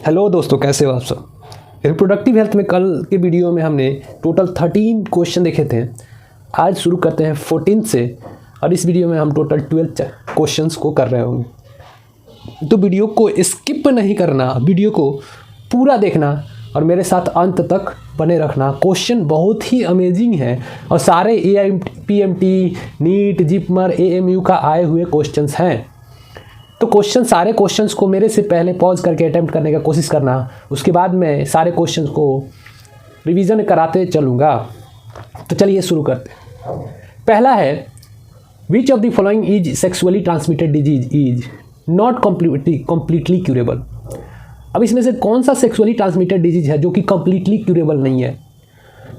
Hello दोस्तों, कैसे हो आप सब। रिप्रोडक्टिव हेल्थ में कल के वीडियो में हमने टोटल 13 क्वेश्चन देखे थे। आज शुरू करते हैं 14 से, और इस वीडियो में हम टोटल 12 क्वेश्चंस को कर रहे होंगे। तो वीडियो को स्किप नहीं करना, वीडियो को पूरा देखना और मेरे साथ अंत तक बने रखना। क्वेश्चन बहुत ही अमेजिंग है और सारे AIPMT, नीट, जिपमर, AMU का आए हुए क्वेश्चंस हैं। तो सारे क्वेश्चंस को मेरे से पहले पॉज करके अटेम्प्ट करने का कोशिश करना, उसके बाद मैं सारे क्वेश्चंस को रिवीजन कराते चलूँगा। तो चलिए शुरू करते हैं। पहला है, which of the following is sexually transmitted disease is not completely curable. अब इसमें से कौन सा सेक्सुअली ट्रांसमिटेड डिजीज है जो कि कम्प्लीटली क्यूरेबल नहीं है।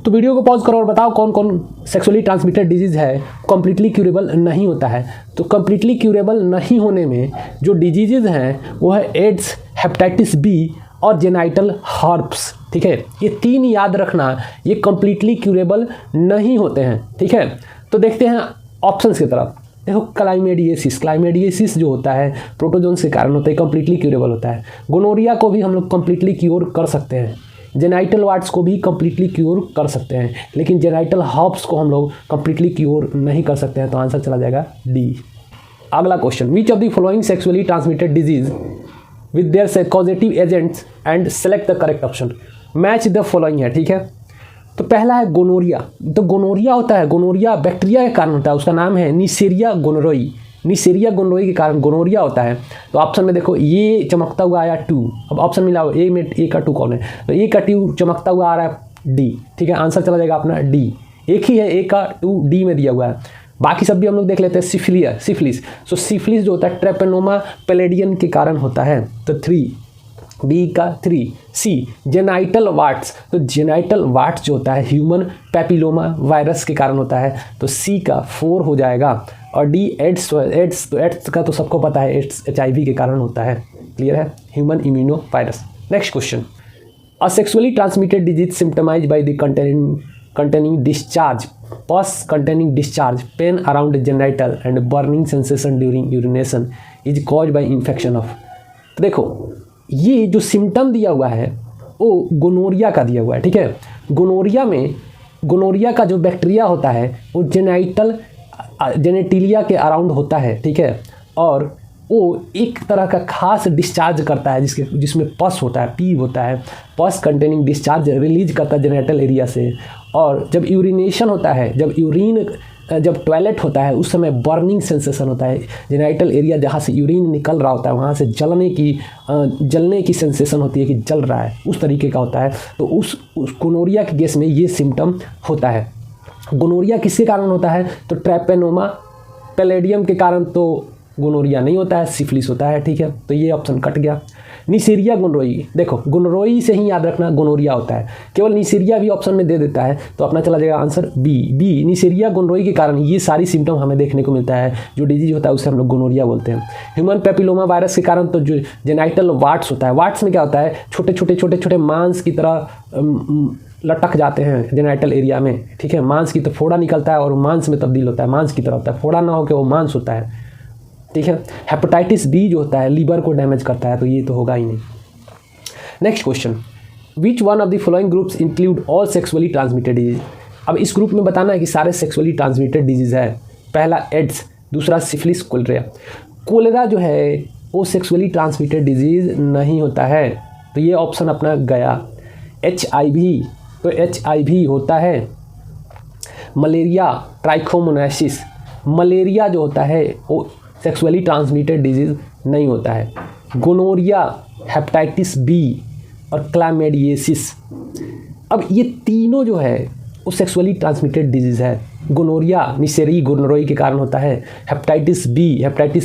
तो वीडियो को पॉज करो और बताओ कौन कौन सेक्सुअली ट्रांसमिटेड डिजीज़ है कम्प्लीटली क्यूरेबल नहीं होता है। तो कम्प्लीटली क्यूरेबल नहीं होने में जो डिजीज़ हैं वो है एड्स, हेपेटाइटिस बी और जेनाइटल हर्प्स। ठीक है, ये 3 याद रखना, ये कम्प्लीटली क्यूरेबल नहीं होते हैं। ठीक है, तो देखते हैं ऑप्शंस की तरफ। देखो, क्लाइमेडियसिस जो होता है प्रोटोजोन्स के कारण होता है, कम्प्लीटली क्यूरेबल होता है। गोनोरिया को भी हम लोग कम्प्लीटली क्योर कर सकते हैं। जेनाइटल वार्ड्स को भी कम्प्लीटली क्योर कर सकते हैं, लेकिन जेनाइटल हर्प्स को हम लोग कम्प्लीटली क्योर नहीं कर सकते हैं। तो आंसर चला जाएगा डी। अगला question, which of the following sexually transmitted disease with their causative agents and select the correct option. Match the following है। ठीक है, तो पहला है गोनोरिया। तो गोनोरिया होता है, गोनोरिया बैक्टीरिया के कारण होता है, उसका नाम है नीसेरिया गोनोरोई। नीसेरिया गोनोरोई के कारण गोनोरिया होता है। तो ऑप्शन में देखो, ये चमकता हुआ आया 2। अब ऑप्शन मिला ए में, ए का 2 कौन है, तो ए का 2 चमकता हुआ आ रहा है डी। ठीक है, आंसर चला जाएगा अपना डी। एक ही है, ए का 2 डी में दिया हुआ है। बाकी सब भी हम लोग देख लेते हैं। सिफिलिस। सो सिफिलिस जो होता है ट्रेपेनोमा पैलेडियम के कारण होता है। तो 3, बी का 3। सी, जेनाइटल वार्ट्स। तो जेनाइटल वार्ट्स जो होता है ह्यूमन पैपिलोमा वायरस के कारण होता है। तो सी का 4 हो जाएगा। और डी, एड्स। तो एड्स का तो सबको पता है, एड्स HIV के कारण होता है। क्लियर है, human immuno virus. Next question, a sexually transmitted disease symptomise by the containing discharge, pus containing discharge, pain around the genital and burning sensation during urination is caused by infection of। तो देखो, ये जो symptom दिया हुआ है वो gonorrhoea का दिया हुआ है। ठीक है, गोनोरिया का जो बैक्टीरिया होता है वो जेनेटिलिया के अराउंड होता है। ठीक है, और वो एक तरह का खास डिस्चार्ज करता है जिसमें पस होता है, पी होता है। पस कंटेनिंग डिस्चार्ज रिलीज करता है जेनेटल एरिया से। और जब यूरिनेशन होता है, जब टॉयलेट होता है, उस समय बर्निंग सेंसेशन होता है। जेनाइटल एरिया जहाँ से यूरिन निकल रहा होता है वहाँ से जलने की सेंसेशन होती है कि जल रहा है, उस तरीके का होता है। तो उस गोनोरिया के केस में ये सिम्टम होता है। गोनोरिया किसके कारण होता है, तो ट्रेपेनोमा पैलेडियम के कारण तो गोनोरिया नहीं होता है, सिफिलिस होता है। ठीक है, तो ये ऑप्शन कट गया। नीसेरिया गोनोरोई, देखो गोनोरोई से ही याद रखना गोनोरिया होता है, केवल नीसेरिया भी ऑप्शन में दे देता है तो अपना चला जाएगा आंसर बी। नीसेरिया गोनोरोई के कारण ये सारी सिम्टम हमें देखने को मिलता है। जो डिजीज होता है उसे हम लोग गोनोरिया बोलते हैं। ह्यूमन पैपिलोमा वायरस के कारण तो जो जेनाइटल वार्ट्स होता है, वार्ट्स में क्या होता है, छोटे मांस की तरह लटक जाते हैं जेनाइटल एरिया में। ठीक है, मांस की तो फोड़ा निकलता है और मांस में तब्दील होता है, मांस की तरह होता है, फोड़ा ना होकर वो मांस होता है। ठीक है, हेपेटाइटिस बी जो होता है लीवर को डैमेज करता है, तो ये तो होगा ही नहीं। Next question, which one of the following groups include all sexually transmitted disease. अब इस ग्रुप में बताना है कि सारे सेक्सुअली ट्रांसमिटेड डिजीज है। पहला एड्स, दूसरा सिफिलिस, कोलेरा जो है वो सेक्सुअली ट्रांसमिटेड डिजीज नहीं होता है, तो ये ऑप्शन अपना गया। HIV, तो HIV होता है। मलेरिया, ट्राइकोमोनासिस, मलेरिया जो होता है वो सेक्सुअली ट्रांसमिटेड डिजीज नहीं होता है। गोनोरिया, हेपेटाइटिस बी और क्लाइमेडियसिस, अब ये तीनों जो है वो सेक्सुअली ट्रांसमिटेड डिजीज है। गोनोरिया नीसेरी गोनोरोई के कारण होता है। हेपेटाइटिस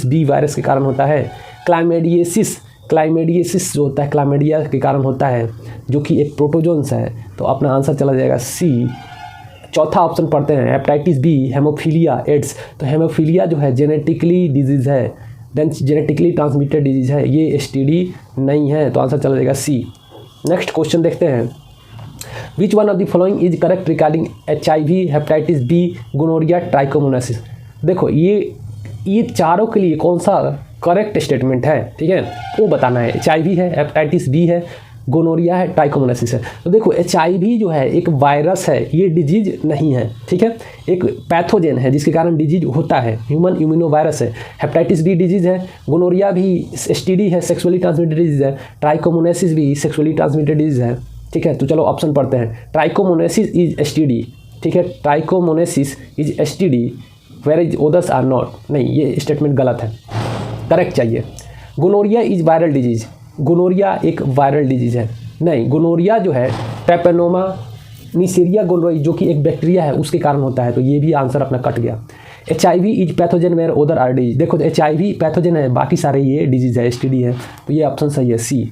बी वायरस के कारण होता है। क्लाइमेडियसिस जो होता है क्लाइमेडिया के कारण होता है, जो कि एक प्रोटोजोन्स है। तो अपना आंसर चला जाएगा सी। चौथा ऑप्शन पढ़ते हैं, हेपेटाइटिस बी, हेमोफीलिया, एड्स। तो हेमोफीलिया जो है जेनेटिकली डिजीज़ है, देन जेनेटिकली ट्रांसमिटेड डिजीज़ है, ये STD नहीं है, तो आंसर चला जाएगा सी। नेक्स्ट क्वेश्चन देखते हैं, which one of the following is correct regarding HIV, hepatitis B, gonorrhoea, trichomoniasis. देखो ये चारों के लिए कौन सा करेक्ट स्टेटमेंट है, ठीक है, वो बताना है। HIV है, हेपेटाइटिस B है, गोनोरिया है, ट्राइकोमोनासिस है। तो देखो HIV जो है एक वायरस है, ये डिजीज नहीं है, ठीक है, एक पैथोजेन है जिसके कारण डिजीज होता है, ह्यूमन इम्यूनो वायरस है। हेपेटाइटिस B डिजीज है, गोनोरिया भी STD है, सेक्सुअली ट्रांसमिटेड डिजीज है, ट्राइकोमोनासिस भी सेक्सुअली ट्रांसमिटेड डिजीज है, ठीक है। तो चलो ऑप्शन पढ़ते हैं। ट्राइकोमोनासिस इज STD, ठीक है, trichomoniasis is STD where is others are not. नहीं, ये स्टेटमेंट गलत है, करेक्ट चाहिए। Gonorrhoea is viral disease, gonorrhoea एक वायरल डिजीज है। नहीं, गोनोरिया जो है ट्रैपेनोमा निसेरिया गोनोरिया जो कि एक बैक्टीरिया है उसके कारण होता है, तो ये भी आंसर अपना कट गया। HIV is pathogen where other are disease, देखो HIV पैथोजन है, बाकी सारे ये डिजीज है, STD है, तो ये ऑप्शन सही है C।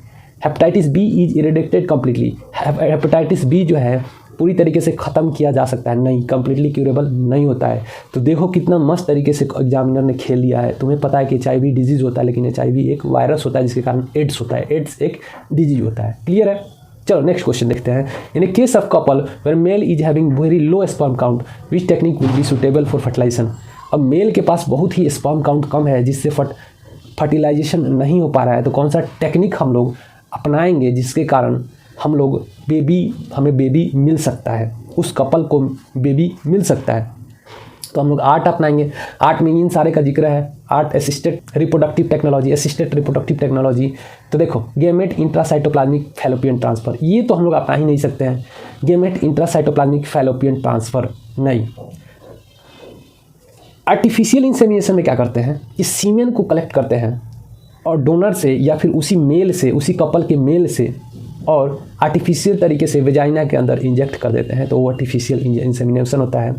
Hepatitis B is eradicated completely, hepatitis B जो है पूरी तरीके से ख़त्म किया जा सकता है, नहीं, कम्प्लीटली क्यूरेबल नहीं होता है। तो देखो कितना मस्त तरीके से एग्जामिनर ने खेल लिया है। तुम्हें पता है कि HIV डिजीज़ होता है, लेकिन HIV एक वायरस होता है जिसके कारण एड्स होता है, एड्स एक डिजीज होता है। क्लियर है? चलो नेक्स्ट क्वेश्चन देखते हैं। In a case of couple where male is having very low sperm count which technique will be suitable for fertilisation. अब मेल के पास बहुत ही स्पर्म काउंट कम है जिससे फर्टिलाइजेशन नहीं हो पा रहा है, तो कौन सा टेक्निक हम लोग अपनाएंगे जिसके कारण हमें बेबी मिल सकता है, उस कपल को बेबी मिल सकता है। तो हम लोग आर्ट अपनाएंगे। आर्ट में इन सारे का जिक्र है, आर्ट असिस्टेड रिप्रोडक्टिव टेक्नोलॉजी। तो देखो गेमेट इंट्रासाइटोप्लाज्मिक फैलोपियन ट्रांसफ़र, ये तो हम लोग अपना ही नहीं सकते हैं। गेमेट इंट्रासाइटोप्लाज्मिक फैलोपियन ट्रांसफ़र नहीं। आर्टिफिशियल इंसेमिनेशन में क्या करते हैं, इस सीमेन को कलेक्ट करते हैं और डोनर से या फिर उसी मेल से, उसी कपल के मेल से, और आर्टिफिशियल तरीके से वेजाइना के अंदर इंजेक्ट कर देते हैं, तो वो आर्टिफिशियल इंसेमिनेशन होता है।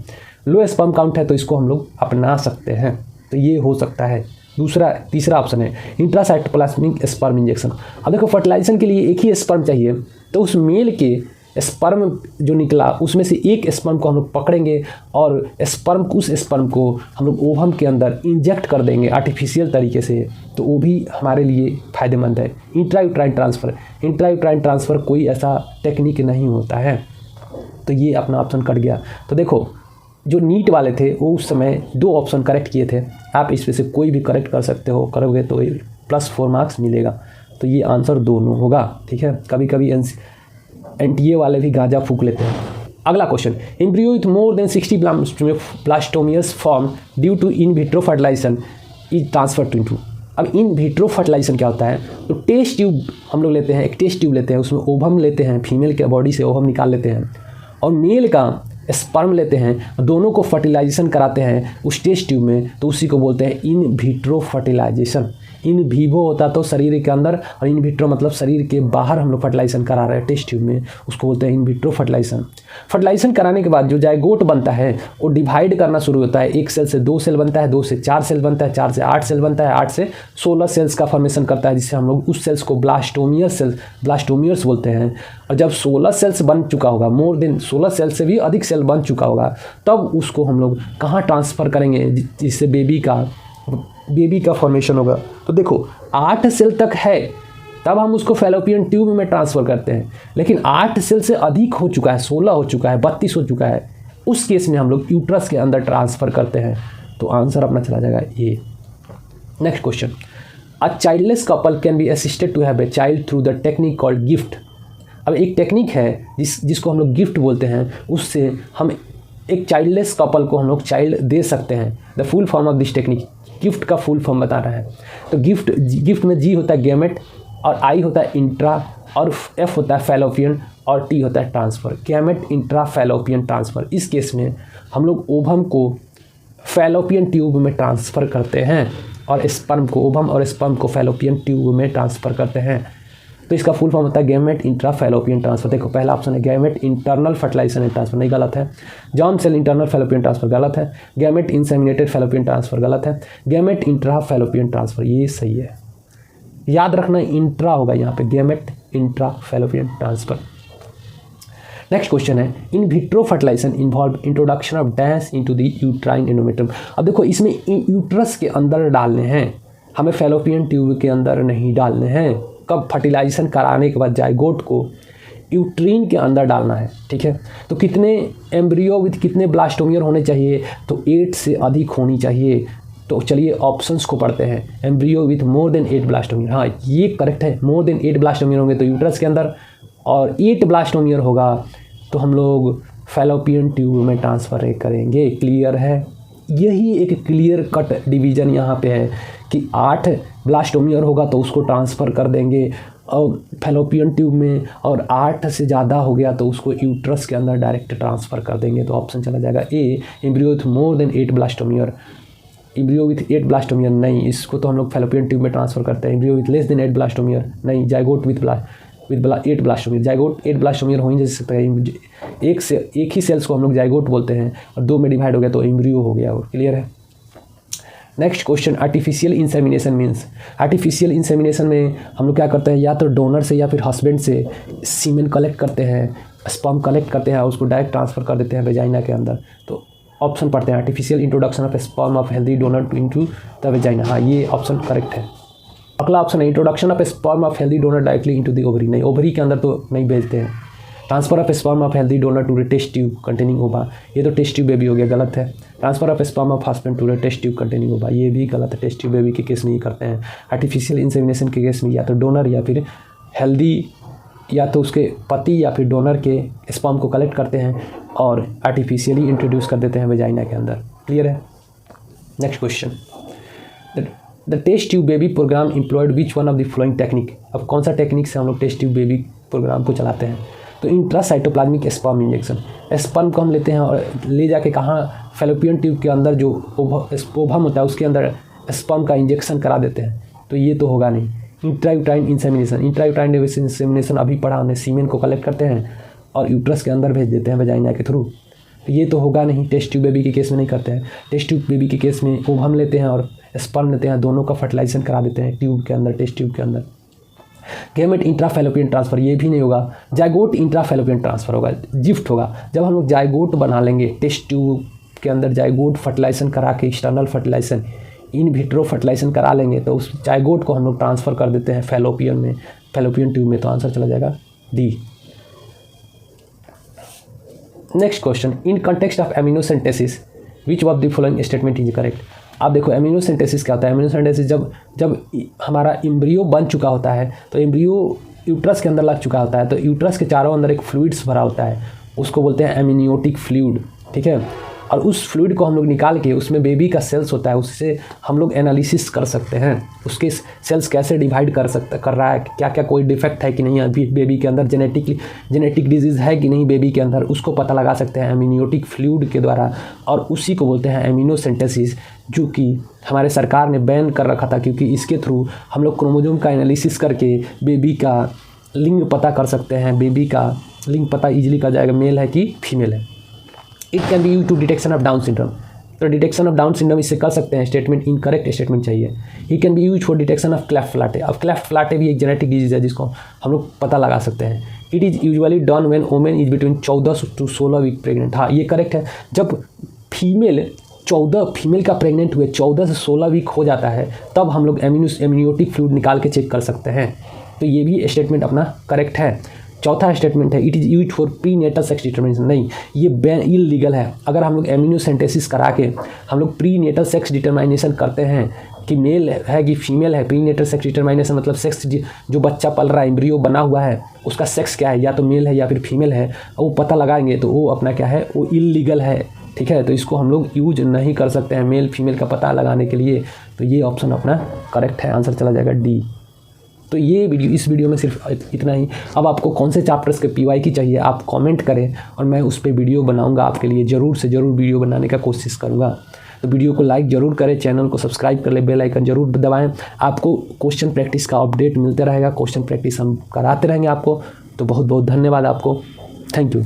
लो स्पर्म काउंट है तो इसको हम लोग अपना सकते हैं, तो ये हो सकता है। तीसरा ऑप्शन है इंट्रासाइटोप्लाज्मिक स्पर्म इंजेक्शन। अब देखो फर्टिलाइजेशन के लिए एक ही स्पर्म चाहिए, तो उस मेल के स्पर्म जो निकला उसमें से एक स्पर्म को हम लोग पकड़ेंगे और उस स्पर्म को हम लोग ओवम के अंदर इंजेक्ट कर देंगे आर्टिफिशियल तरीके से, तो वो भी हमारे लिए फ़ायदेमंद है। इंट्रायूट्राइन ट्रांसफ़र कोई ऐसा टेक्निक नहीं होता है, तो ये अपना ऑप्शन कट गया। तो देखो जो नीट वाले थे वो उस समय 2 ऑप्शन करेक्ट किए थे, आप इसमें से कोई भी करेक्ट कर सकते हो, करोगे तो +4 मार्क्स मिलेगा। तो ये आंसर दोनों होगा, ठीक है। कभी कभी NTA वाले भी गांजा फूक लेते हैं। अगला question, embryo with more than 60 blastomeres form due to in vitro fertilisation is transfer to. अब इन विट्रो फर्टिलाइजेशन क्या होता है, तो टेस्ट ट्यूब हम लोग लेते हैं, एक टेस्ट ट्यूब लेते हैं, उसमें ओवम लेते हैं, फीमेल के बॉडी से ओवम निकाल लेते हैं और मेल का स्पर्म लेते हैं, दोनों को फर्टिलाइजेशन कराते हैं उस टेस्ट ट्यूब में, तो उसी को बोलते हैं in vitro fertilisation. In vivo होता तो शरीर के अंदर, और इन विट्रो मतलब शरीर के बाहर हम लोग फर्टिलाइजेशन करा रहे हैं टेस्ट ट्यूब में, उसको बोलते हैं इन विट्रो फर्टिलाइजेशन। फर्टिलाइजेशन कराने के बाद जो जायगोट बनता है वो डिवाइड करना शुरू होता है, 1 सेल से 2 सेल बनता है, 2 से 4 सेल बनता है, 4 से 8 सेल बनता है, 8 से 16 सेल्स का फॉर्मेशन करता है, जिससे हम लोग उस सेल्स को ब्लास्टोमियर्स बोलते हैं। और जब 16 सेल्स बन चुका होगा, मोर देन 16 सेल से भी अधिक सेल बन चुका होगा, तब उसको हम लोग कहाँ ट्रांसफ़र करेंगे जिससे बेबी का फॉर्मेशन होगा। तो देखो 8 सेल तक है तब हम उसको फैलोपियन ट्यूब में ट्रांसफ़र करते हैं, लेकिन 8 सेल से अधिक हो चुका है, 16 हो चुका है, 32 हो चुका है, उस केस में हम लोग यूट्रस के अंदर ट्रांसफ़र करते हैं, तो आंसर अपना चला जाएगा ये। Next question, a childless couple can be assisted to have a child through the technique called GIFT. अब एक टेक्निक है जिसको हम लोग गिफ्ट बोलते हैं, उससे हम एक चाइल्डलेस कपल को हम लोग चाइल्ड दे सकते हैं। The full form of this technique, gift का फुल फॉर्म बता रहा है। तो गिफ्ट में G होता है गैमेट, और I होता है इंट्रा, और F होता है फैलोपियन, और T होता है transfer. Gamete intra fallopian transfer, इस केस में हम लोग ओवम को फैलोपियन ट्यूब में ट्रांसफ़र करते हैं और स्पर्म को, ओवम और स्पर्म को फैलोपियन ट्यूब में ट्रांसफ़र करते हैं। तो इसका फुल फॉर्म होता है गैमेट इंट्रा फैलोपियन ट्रांसफ़र। देखो पहला ऑप्शन है gamete internal fertilisation and transfer, नहीं गलत है। जॉन सेल इंटरनल फैलोपियन ट्रांसफ़र गलत है। गैमेट इंसेमिनेटेड फैलोपियन ट्रांसफ़र गलत है। गैमेट इंट्रा फैलोपियन ट्रांसफ़र ये सही है, याद रखना इंट्रा होगा यहाँ पे, gamete intra fallopian transfer. Next question है, in vitro fertilisation involve introduction of dash into the uterine endometrium. अब देखो इसमें यूट्रस के अंदर डालने हैं, हमें फैलोपियन ट्यूब के अंदर नहीं डालने हैं। कब, फर्टिलाइजेशन कराने के बाद जायगोट को यूट्रीन के अंदर डालना है, ठीक है। तो कितने एम्ब्रियो विथ कितने ब्लास्टोमियर होने चाहिए, तो 8 से अधिक होनी चाहिए। तो चलिए ऑप्शंस को पढ़ते हैं। Embryo with more than 8 blastomere, हाँ ये करेक्ट है, मोर देन 8 ब्लास्टोमियर होंगे तो यूट्रस के अंदर, और 8 ब्लास्टोमियर होगा तो हम लोग फैलोपियन ट्यूब में ट्रांसफ़र करेंगे। क्लियर है, यही एक क्लियर कट डिवीज़न यहाँ पे है कि 8 ब्लास्टोमियर होगा तो उसको ट्रांसफ़र कर देंगे और फैलोपियन ट्यूब में, और 8 से ज़्यादा हो गया तो उसको यूट्रस के अंदर डायरेक्ट ट्रांसफ़र कर देंगे। तो ऑप्शन चला जाएगा A, embryo with more than 8 blastomere. Embryo with 8 blastomere नहीं, इसको तो हम लोग फैलोपियन ट्यूब में ट्रांसफ़र करते हैं। Embryo with less than 8 blastomere नहीं, zygote with 8 blastomere, zygote 8 blastomere हो ही नहीं सकता है। एक ही सेल्स को हम लोग जाइगोट बोलते हैं और 2 में डिवाइड हो गया तो एम्ब्रियो हो गया। और क्लियर है। Next question, artificial insemination means. Artificial insemination में हम लोग क्या करते हैं, या तो डोनर से या फिर हस्बैंड से सीमेन कलेक्ट करते हैं, स्पर्म कलेक्ट करते हैं और उसको डायरेक्ट ट्रांसफ़र कर देते हैं वेजाइना के अंदर। तो ऑप्शन पढ़ते हैं, artificial introduction of sperm of healthy donor into the vagina, हाँ ये ऑप्शन करेक्ट है। अगला ऑप्शन है, introduction of sperm of healthy donor directly into the ovary, नहीं ओवरी के अंदर तो नहीं भेजते हैं। Transfer of sperm of healthy donor to the test tube containing ova, ये तो टेस्ट ट्यूब बेबी हो गया, गलत है। Transfer of sperm of husband to the test tube containing ova, ये भी गलत है, टेस्ट ट्यूब बेबी के केस में ही करते हैं। आर्टिफिशियल इंसेमिनेशन के केस में या तो डोनर या फिर हेल्दी, या तो उसके पति या फिर डोनर के स्पर्म को कलेक्ट करते हैं और आर्टिफिशियली इंट्रोड्यूस कर देते हैं वेजाइना के अंदर। क्लियर है। Next question, the test tube baby programme employed which one of the following technique. अब कौन सा टेक्निक से हम लोग टेस्ट ट्यूब बेबी प्रोग्राम को चलाते हैं, तो इंट्रासाइटोप्लाज्मिक स्पर्म इंजेक्शन। स्पर्म को हम लेते हैं और ले जाके कहाँ, फैलोपियन ट्यूब के अंदर जो ओवम होता है उसके अंदर स्पर्म का इंजेक्शन करा देते हैं, तो ये तो होगा नहीं। इंट्रायूट्राइन इंसेमिनेशन, इंट्रायूट्राइन इंसेमिनेशन अभी पढ़ा हमने, सीमेन को कलेक्ट करते हैं और यूट्रस के अंदर भेज देते हैं वेजाइना के थ्रू, तो ये तो होगा नहीं, टेस्ट ट्यूब बेबी के केस में नहीं करते हैं। टेस्ट ट्यूब बेबी के केस में ओवम लेते हैं और स्पर्म लेते हैं, दोनों का फर्टिलाइजेशन करा देते हैं ट्यूब के अंदर, टेस्ट ट्यूब के अंदर। गैमेट इंट्राफैलोपियन ट्रांसफ़र, ये भी नहीं होगा। जाइगोट इंट्राफैलोपियन ट्रांसफ़र होगा, जिफ्ट होगा। जब हम लोग जाइगोट बना लेंगे टेस्ट ट्यूब के अंदर, जाइगोट फर्टिलाइजेशन करा के, external fertilisation, in vitro fertilisation करा लेंगे तो उस जाइगोट को हम लोग ट्रांसफ़र कर देते हैं फैलोपियन में, फैलोपियन ट्यूब में, तो आंसर चला जाएगा D. Next question, in context of एमिनोसेंटेसिस which of the following statement is correct. आप देखो एमिनोसेंटेसिस क्या होता है। एमिनोसेंटेसिस जब हमारा एम्ब्रियो बन चुका होता है तो एम्ब्रियो यूट्रस के अंदर लग चुका होता है, तो यूट्रस के चारों अंदर एक फ्लूइड्स भरा होता है, उसको बोलते हैं एमिनियोटिक फ्लूइड, ठीक है। और उस फ्लूइड को हम लोग निकाल के उसमें बेबी का सेल्स होता है, उससे हम लोग एनालिसिस कर सकते हैं उसके सेल्स कैसे डिवाइड कर रहा है, क्या क्या कोई डिफेक्ट है कि नहीं अभी बेबी के अंदर, जेनेटिक डिजीज़ है कि नहीं बेबी के अंदर, उसको पता लगा सकते हैं एमिनियोटिक फ्लूइड के द्वारा। और उसी को बोलते हैं एमिनोसेंटेसिस, जो कि हमारे सरकार ने बैन कर रखा था, क्योंकि इसके थ्रू हम लोग क्रोमोसोम का एनालिसिस करके बेबी का लिंग पता कर सकते हैं, बेबी का लिंग पता ईजिली कर जाएगा, मेल है कि फीमेल है। It can be use to detection of Down syndrome, तो डिटेक्शन ऑफ डाउन सिंड्रोम इससे कर सकते हैं, स्टेटमेंट इनकरेक्ट स्टेटमेंट चाहिए। He can be use for detection of cleft palate, अब क्लेफ्ट फ्लैटे भी एक जेनेटिक डिजीज़ है जिसको हम लोग पता लगा सकते हैं। It is usually done when women is between 14 to 16 week pregnant, हाँ ये करेक्ट है। जब फीमेल का प्रेग्नेंट हुए 14 से 16 वीक हो जाता है तब हम लोग एमिनियोटिक फ्लूइड निकाल के चेक कर सकते हैं, तो ये भी स्टेटमेंट अपना करेक्ट है। चौथा स्टेटमेंट है, it is use for pre natal sex determination, नहीं ये इलीगल है। अगर हम लोग एमिनोसेंटेसिस करा के हम लोग प्री नेटल सेक्स डिटर्मिनेशन करते हैं कि मेल है कि फीमेल है, प्री नेटल सेक्स डिटर्मिनेशन मतलब सेक्स, जो बच्चा पल रहा है, एम्ब्रियो बना हुआ है, उसका सेक्स क्या है, या तो मेल है या फिर फीमेल है, वो पता लगाएंगे तो वो अपना क्या है, वो इलीगल है, ठीक है। तो इसको हम लोग यूज नहीं कर सकते हैं मेल फीमेल का पता लगाने के लिए, तो ये ऑप्शन अपना करेक्ट है, आंसर चला जाएगा डी। तो ये वीडियो, इस वीडियो में सिर्फ इतना ही। अब आपको कौन से चैप्टर्स के पीवाई की चाहिए आप कमेंट करें और मैं उस पर वीडियो बनाऊंगा आपके लिए, ज़रूर से ज़रूर वीडियो बनाने का कोशिश करूंगा। तो वीडियो को लाइक ज़रूर करें, चैनल को सब्सक्राइब कर ले, बेल आइकन ज़रूर दबाएं। आपको क्वेश्चन प्रैक्टिस का अपडेट मिलते रहेगा, क्वेश्चन प्रैक्टिस हम कराते रहेंगे आपको। तो बहुत बहुत धन्यवाद आपको, थैंक यू।